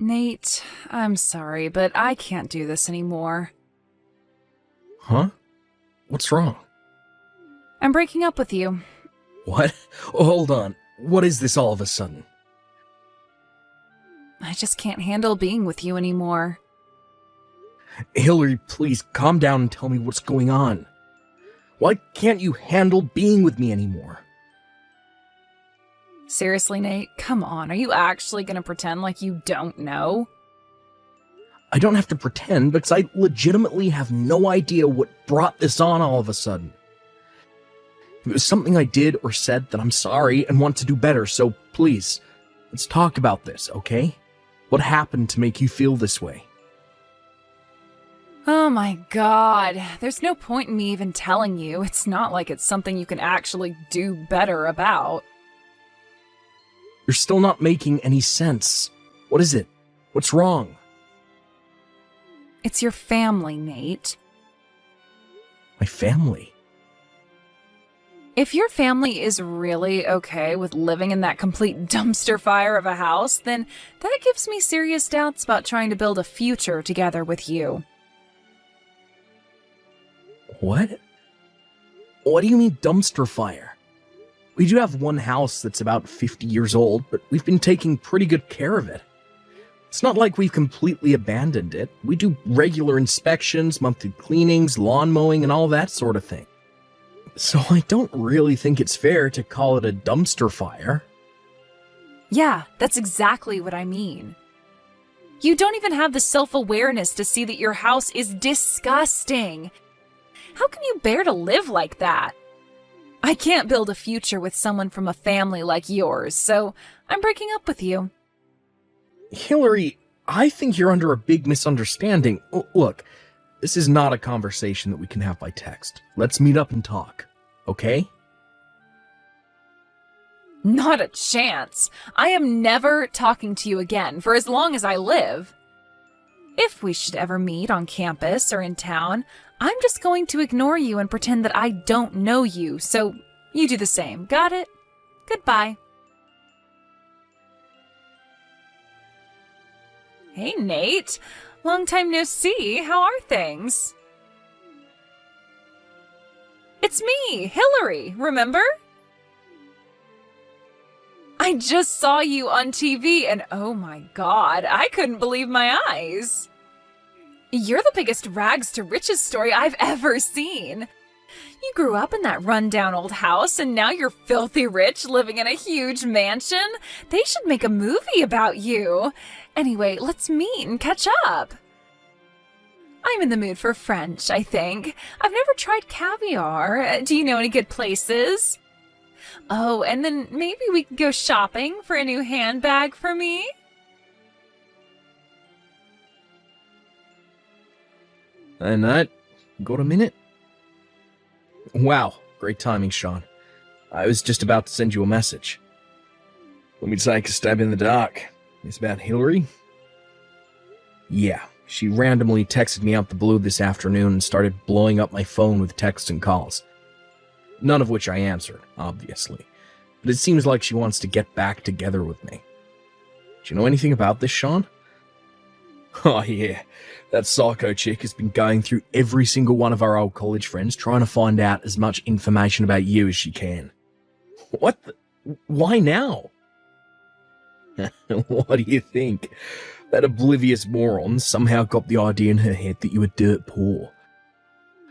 Nate, I'm sorry, but I can't do this anymore. Huh? What's wrong? I'm breaking up with you. What? Oh, hold on. What is this all of a sudden? I just can't handle being with you anymore. Hillary, please calm down and tell me what's going on. Why can't you handle being with me anymore? Seriously, Nate, come on. Are you actually gonna pretend like you don't know? I don't have to pretend because I legitimately have no idea what brought this on all of a sudden. If it was something I did or said, then I'm sorry and want to do better, so please, let's talk about this, okay? What happened to make you feel this way? Oh my god. There's no point in me even telling you. It's not like it's something you can actually do better about. You're still not making any sense. What is it? What's wrong? It's your family, Nate. My family? If your family is really okay with living in that complete dumpster fire of a house, then that gives me serious doubts about trying to build a future together with you. What? What do you mean dumpster fire? We do have one house that's about 50 years old, but we've been taking pretty good care of it. It's not like we've completely abandoned it. We do regular inspections, monthly cleanings, lawn mowing, and all that sort of thing. So I don't really think it's fair to call it a dumpster fire. Yeah, that's exactly what I mean. You don't even have the self-awareness to see that your house is disgusting. How can you bear to live like that? I can't build a future with someone from a family like yours, so I'm breaking up with you. Hillary, I think you're under a big misunderstanding. Look, this is not a conversation that we can have by text. Let's meet up and talk, okay? Not a chance. I am never talking to you again for as long as I live. If we should ever meet on campus or in town, I'm just going to ignore you and pretend that I don't know you, so you do the same. Got it? Goodbye. Hey, Nate. Long time no see. How are things? It's me, Hillary, remember? I just saw you on TV and oh my god, I couldn't believe my eyes. You're the biggest rags to riches story I've ever seen. You grew up in that rundown old house and now you're filthy rich living in a huge mansion. They should make a movie about you. Anyway, let's meet and catch up. I'm in the mood for French, I think. I've never tried caviar. Do you know any good places? Oh, and then maybe we could go shopping for a new handbag for me? And that got a minute? Wow, great timing, Sean. I was just about to send you a message. Let me take a stab in the dark. It's about Hillary? Yeah, she randomly texted me out the blue this afternoon and started blowing up my phone with texts and calls. None of which I answered, obviously. But it seems like she wants to get back together with me. Do you know anything about this, Sean? Oh yeah, that psycho chick has been going through every single one of our old college friends trying to find out as much information about you as she can. What the? Why now? What do you think? That oblivious moron somehow got the idea in her head that you were dirt poor.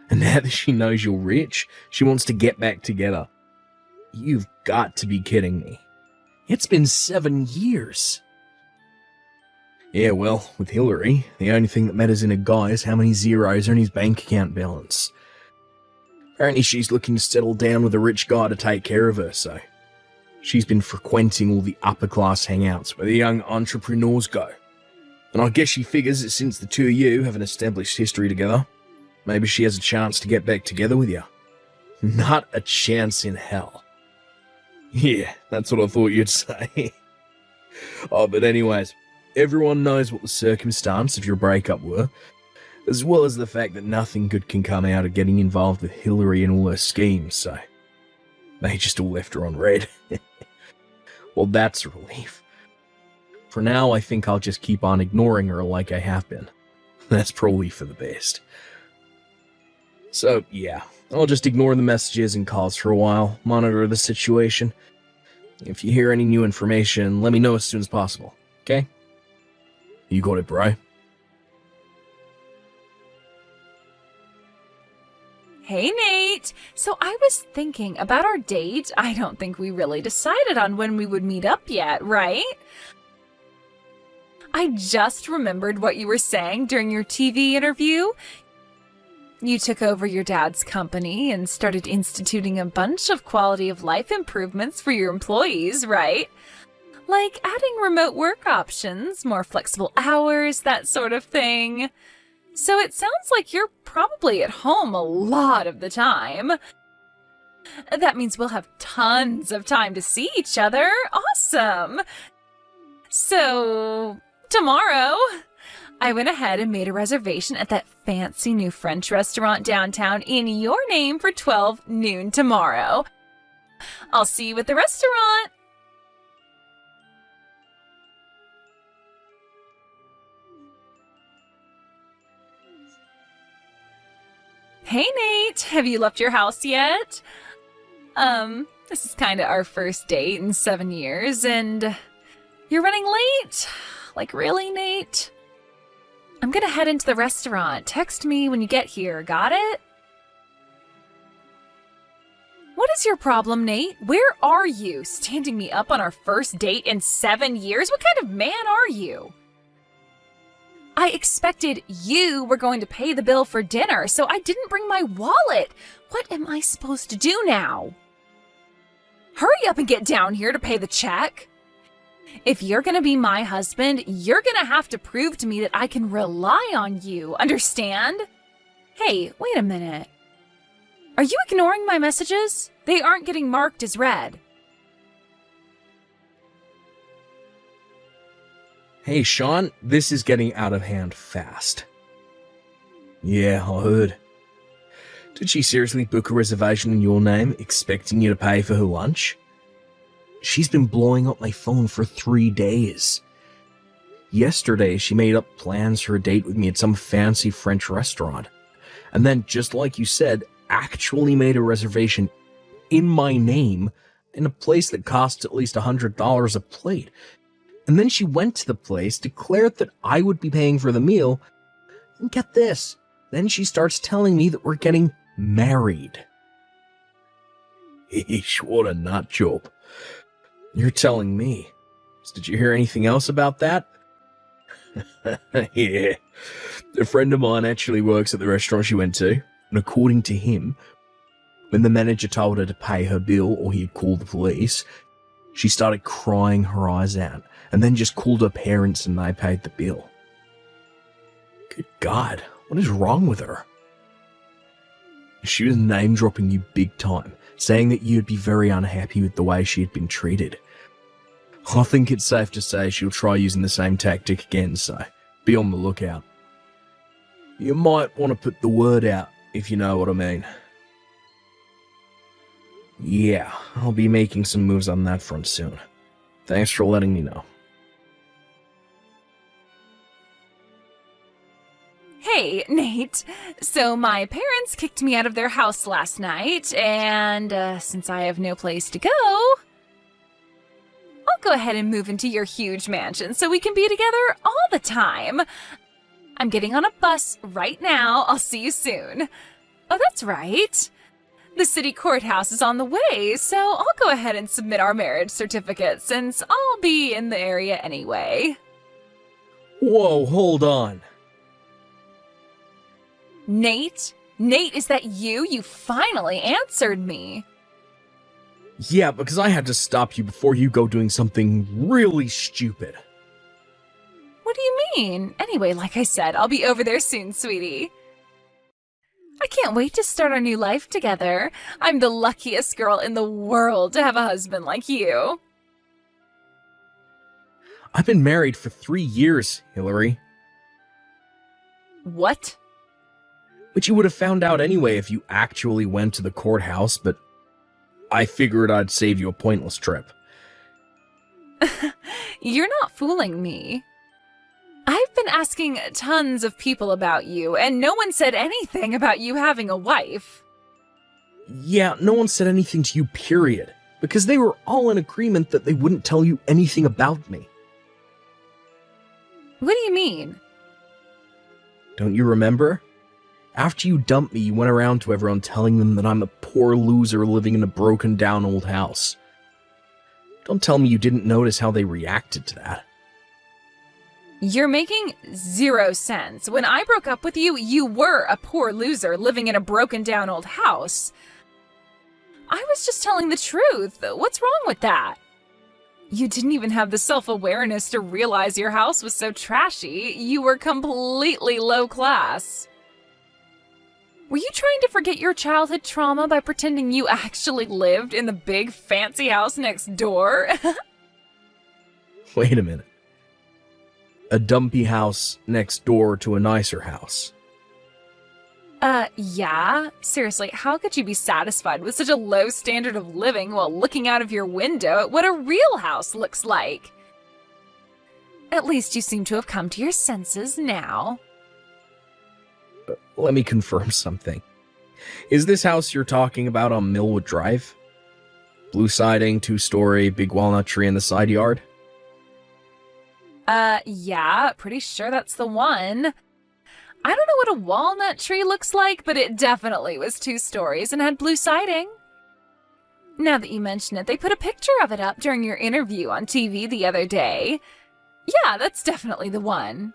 And now that she knows you're rich, she wants to get back together. You've got to be kidding me. It's been 7 years. Yeah, well, with Hillary, the only thing that matters in a guy is how many zeros are in his bank account balance. Apparently she's looking to settle down with a rich guy to take care of her, so she's been frequenting all the upper-class hangouts where the young entrepreneurs go. And I guess she figures that since the two of you have an established history together, maybe she has a chance to get back together with you. Not a chance in hell. Yeah, that's what I thought you'd say. Oh, but anyways, everyone knows what the circumstance of your breakup were, as well as the fact that nothing good can come out of getting involved with Hillary and all her schemes, so they just all left her on red. Well, that's a relief. For now, I think I'll just keep on ignoring her like I have been. That's probably for the best. So, yeah, I'll just ignore the messages and calls for a while, monitor the situation. If you hear any new information, let me know as soon as possible, okay? You got it, bro. Hey, Nate. So I was thinking about our date. I don't think we really decided on when we would meet up yet, right? I just remembered what you were saying during your TV interview. You took over your dad's company and started instituting a bunch of quality of life improvements for your employees, right? Like adding remote work options, more flexible hours, that sort of thing. So it sounds like you're probably at home a lot of the time. That means we'll have tons of time to see each other. Awesome! So, tomorrow, I went ahead and made a reservation at that fancy new French restaurant downtown in your name for 12 noon tomorrow. I'll see you at the restaurant. Hey, Nate, have you left your house yet? This is kind of our first date in 7 years, and you're running late? Like, really, Nate? I'm gonna head into the restaurant. Text me when you get here, got it? What is your problem, Nate? Where are you? Standing me up on our first date in 7 years? What kind of man are you? I expected you were going to pay the bill for dinner, so I didn't bring my wallet. What am I supposed to do now? Hurry up and get down here to pay the check. If you're going to be my husband, you're going to have to prove to me that I can rely on you, understand? Hey, wait a minute. Are you ignoring my messages? They aren't getting marked as read. Hey, Sean, this is getting out of hand fast. Yeah, I heard. Did she seriously book a reservation in your name, expecting you to pay for her lunch? She's been blowing up my phone for 3 days. Yesterday, she made up plans for a date with me at some fancy French restaurant. And then, just like you said, actually made a reservation in my name in a place that costs at least $100 a plate. And then she went to the place, declared that I would be paying for the meal, and get this, then she starts telling me that we're getting married. Eesh, what a nut job. You're telling me. Did you hear anything else about that? Yeah. A friend of mine actually works at the restaurant she went to, and according to him, when the manager told her to pay her bill or he'd call the police, she started crying her eyes out, and then just called her parents and they paid the bill. Good God, what is wrong with her? She was name-dropping you big time, saying that you'd be very unhappy with the way she had been treated. I think it's safe to say she'll try using the same tactic again, so be on the lookout. You might want to put the word out, if you know what I mean. Yeah, I'll be making some moves on that front soon. Thanks for letting me know. Hey, Nate. So my parents kicked me out of their house last night, and since I have no place to go, I'll go ahead and move into your huge mansion so we can be together all the time. I'm getting on a bus right now. I'll see you soon. Oh, that's right. The city courthouse is on the way, so I'll go ahead and submit our marriage certificate since I'll be in the area anyway. Whoa, hold on. Nate? Nate, is that you? You finally answered me. Yeah, because I had to stop you before you go doing something really stupid. What do you mean? Anyway, like I said, I'll be over there soon, sweetie. I can't wait to start our new life together. I'm the luckiest girl in the world to have a husband like you. I've been married for 3 years, Hillary. What? Which you would have found out anyway if you actually went to the courthouse, but I figured I'd save you a pointless trip. You're not fooling me. I've been asking tons of people about you, and no one said anything about you having a wife. Yeah, no one said anything to you, period. Because they were all in agreement that they wouldn't tell you anything about me. What do you mean? Don't you remember? After you dumped me, you went around to everyone telling them that I'm a poor loser living in a broken down old house. Don't tell me you didn't notice how they reacted to that. You're making zero sense. When I broke up with you, you were a poor loser living in a broken down old house. I was just telling the truth. What's wrong with that? You didn't even have the self-awareness to realize your house was so trashy. You were completely low class. Were you trying to forget your childhood trauma by pretending you actually lived in the big fancy house next door? Wait a minute. A dumpy house next door to a nicer house. Yeah? Seriously, how could you be satisfied with such a low standard of living while looking out of your window at what a real house looks like? At least you seem to have come to your senses now. Let me confirm something. Is this house you're talking about on Millwood Drive? Blue siding, 2-story, big walnut tree in the side yard? Yeah, pretty sure that's the one. I don't know what a walnut tree looks like, but it definitely was 2 stories and had blue siding. Now that you mention it, they put a picture of it up during your interview on TV the other day. Yeah, that's definitely the one.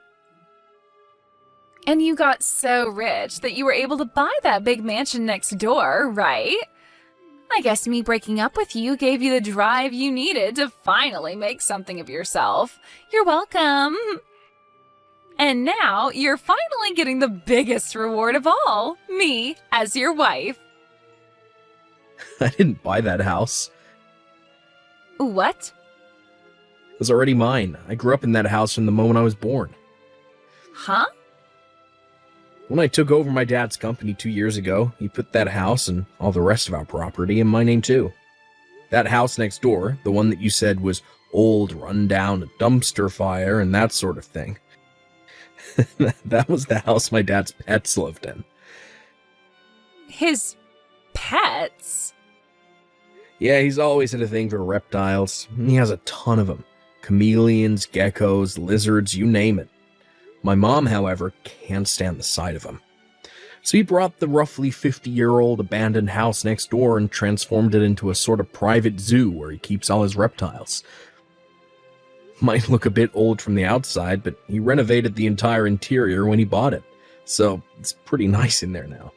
And you got so rich that you were able to buy that big mansion next door, right? I guess me breaking up with you gave you the drive you needed to finally make something of yourself. You're welcome. And now you're finally getting the biggest reward of all, me as your wife. I didn't buy that house. What? It was already mine. I grew up in that house from the moment I was born. Huh? When I took over my dad's company 2 years ago, he put that house and all the rest of our property in my name too. That house next door, the one that you said was old, run down, a dumpster fire, and that sort of thing. That was the house my dad's pets lived in. His pets? Yeah, he's always had a thing for reptiles. He has a ton of them. Chameleons, geckos, lizards, you name it. My mom, however, can't stand the sight of them. So he brought the roughly 50-year-old abandoned house next door and transformed it into a sort of private zoo where he keeps all his reptiles. Might look a bit old from the outside, but he renovated the entire interior when he bought it, so it's pretty nice in there now.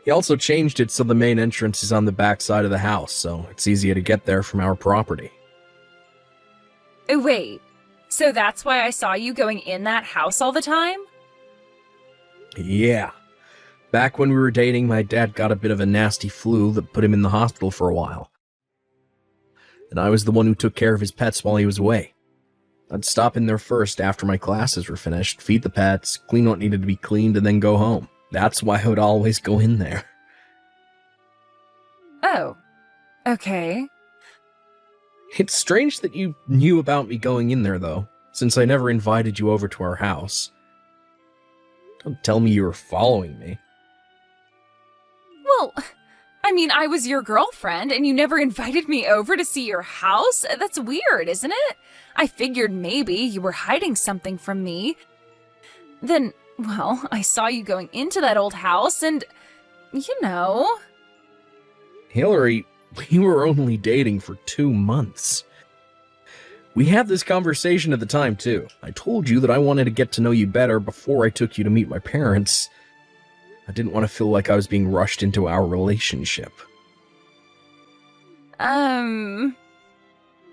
He also changed it so the main entrance is on the back side of the house, so it's easier to get there from our property. Wait, so that's why I saw you going in that house all the time? Yeah. Back when we were dating, my dad got a bit of a nasty flu that put him in the hospital for a while. And I was the one who took care of his pets while he was away. I'd stop in there first after my classes were finished, feed the pets, clean what needed to be cleaned, and then go home. That's why I would always go in there. Oh, okay. It's strange that you knew about me going in there, though, since I never invited you over to our house. Don't tell me you were following me. Well, I mean, I was your girlfriend, and you never invited me over to see your house? That's weird, isn't it? I figured maybe you were hiding something from me. Then, well, I saw you going into that old house, and, you know... Hillary, we were only dating for 2 months. We had this conversation at the time, too. I told you that I wanted to get to know you better before I took you to meet my parents. I didn't want to feel like I was being rushed into our relationship.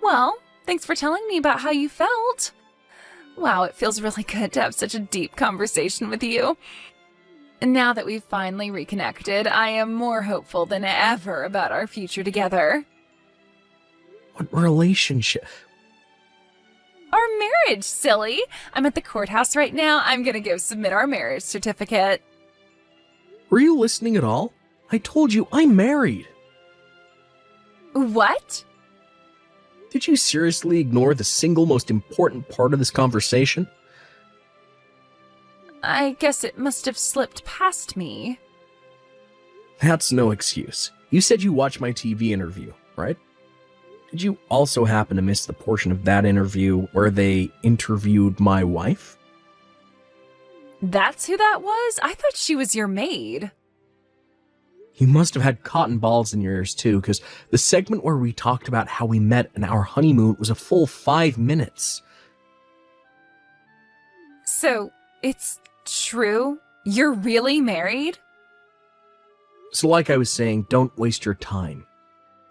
Well, thanks for telling me about how you felt. Wow, it feels really good to have such a deep conversation with you. And now that we've finally reconnected, I am more hopeful than ever about our future together. What relationship? Our marriage, silly! I'm at the courthouse right now. I'm gonna go submit our marriage certificate. Were you listening at all? I told you I'm married. What? Did you seriously ignore the single most important part of this conversation? I guess it must have slipped past me. That's no excuse. You said you watched my TV interview, right? Did you also happen to miss the portion of that interview where they interviewed my wife? That's who that was? I thought she was your maid. You must have had cotton balls in your ears too, because the segment where we talked about how we met and our honeymoon was a full 5 minutes. So, it's true? You're really married? So like I was saying, don't waste your time.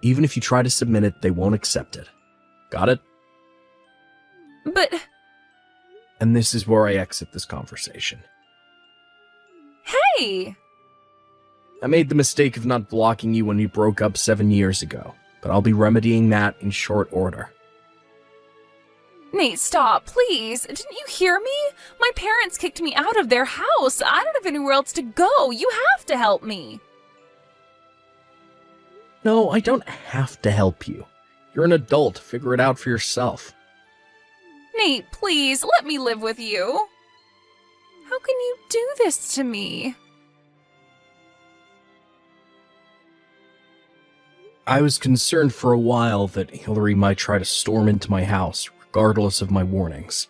Even if you try to submit it, they won't accept it. Got it? But... And this is where I exit this conversation. Hey! I made the mistake of not blocking you when we broke up 7 years ago, but I'll be remedying that in short order. Nate, stop, please. Didn't you hear me? My parents kicked me out of their house. I don't have anywhere else to go. You have to help me. No, I don't have to help you. You're an adult. Figure it out for yourself. Nate, please, let me live with you. How can you do this to me? I was concerned for a while that Hillary might try to storm into my house, regardless of my warnings.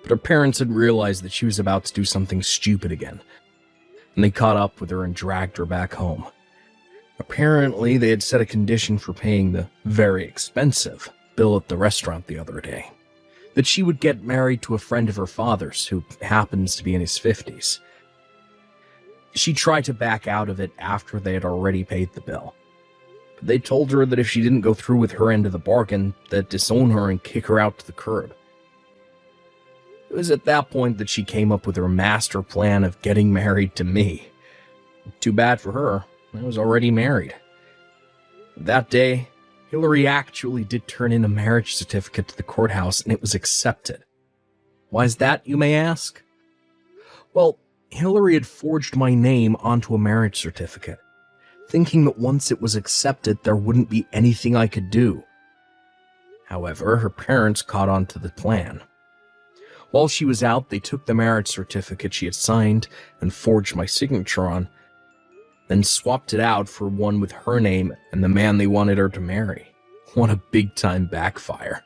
But her parents had realized that she was about to do something stupid again, and they caught up with her and dragged her back home. Apparently, they had set a condition for paying the very expensive bill at the restaurant the other day, that she would get married to a friend of her father's who happens to be in his 50s. She tried to back out of it after they had already paid the bill. But they told her that if she didn't go through with her end of the bargain, they'd disown her and kick her out to the curb. It was at that point that she came up with her master plan of getting married to me. Too bad for her, I was already married. That day, Hillary actually did turn in a marriage certificate to the courthouse, and it was accepted. Why is that, you may ask? Well, Hillary had forged my name onto a marriage certificate, thinking that once it was accepted, there wouldn't be anything I could do. However, her parents caught on to the plan. While she was out, they took the marriage certificate she had signed and forged my signature on, then swapped it out for one with her name and the man they wanted her to marry. What a big-time backfire.